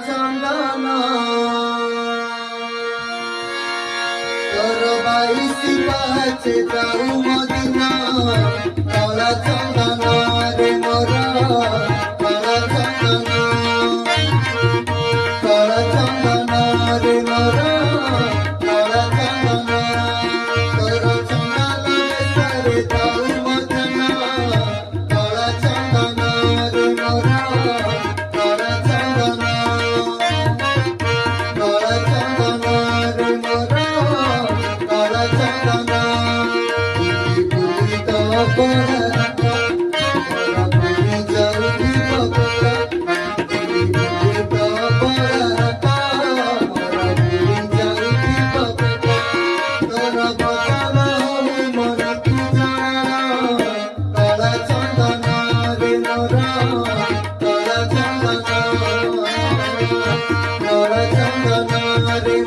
चंदन तोर बाईसी पाचे जाऊ मदिना काला चंदन रे मोर काला चंदन रे मोर काला चंदन तोर चंदन बेसरे जाऊ मदिना काला चंदन रे मोर काला चंदन रे मोर काला चंदन बुली तो बड़ा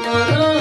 Hare